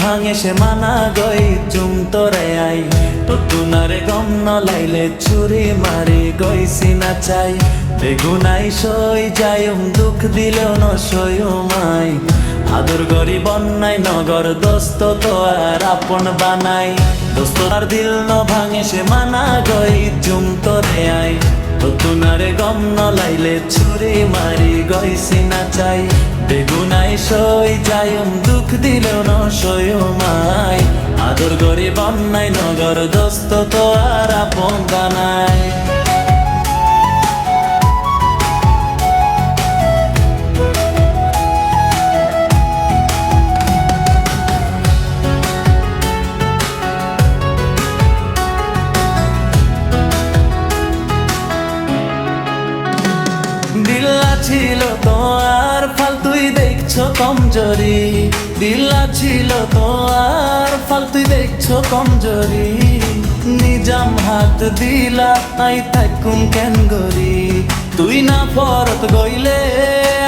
ভাঙে সে মানা গই চুম তোরে আই তুনারে গম ন লাইলে ছুরি মারি গইছি না চাই বেগুনাই সই যায়ুম দুঃখ দিলেও ন সয়ুমাই আদর গরি বন্যাই নগর দোস্ত তো আর আপন বানাই দোস্ত আর দিল ন ভাঙে সে মানা গই চুম তোরে আই তুনারে গম ন লাইলে ছুরি মারি গইছি না চাই বেগুনাই সই যায়ুম দুঃখ দিলেও ন সয়ুমাই আদর গরি বন্যাই নগর দোস্ত তো আর আপন বানাই দিল্লা ছিল তো আর ফালতুই দেখছো কমজোরি দিল্লা ছিল তো আর ফালতুই দেখছো কমজোরি নিজাম হাত দিলা আই থাকুম কেন গরি তুই না পরত গইলে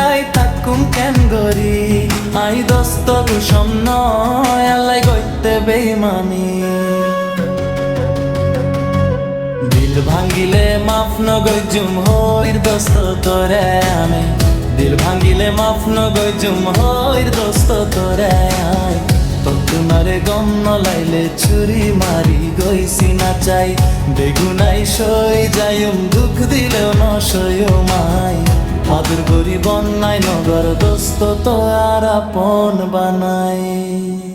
আই থাকুম কেন গরি আই দোস্ত কুসম নয় আল্লাই গইতে বেইমানি দিল ভাঙ্গিলে মাফ নগজুম হইর দোস্ত তোরে আমি দিল ভাঙ্গিলে মাফ নগজুম হইর দোস্ত তোরে আই তোমারে গম ন লাইলে ছুরি মারি গইছি না চাই বেগুনাই সই যায়ুম দুঃখ দিলেও ন সয়ুমাই আদর গরি বন্যাই নগর দোস্ত তো আর আপন বানাই।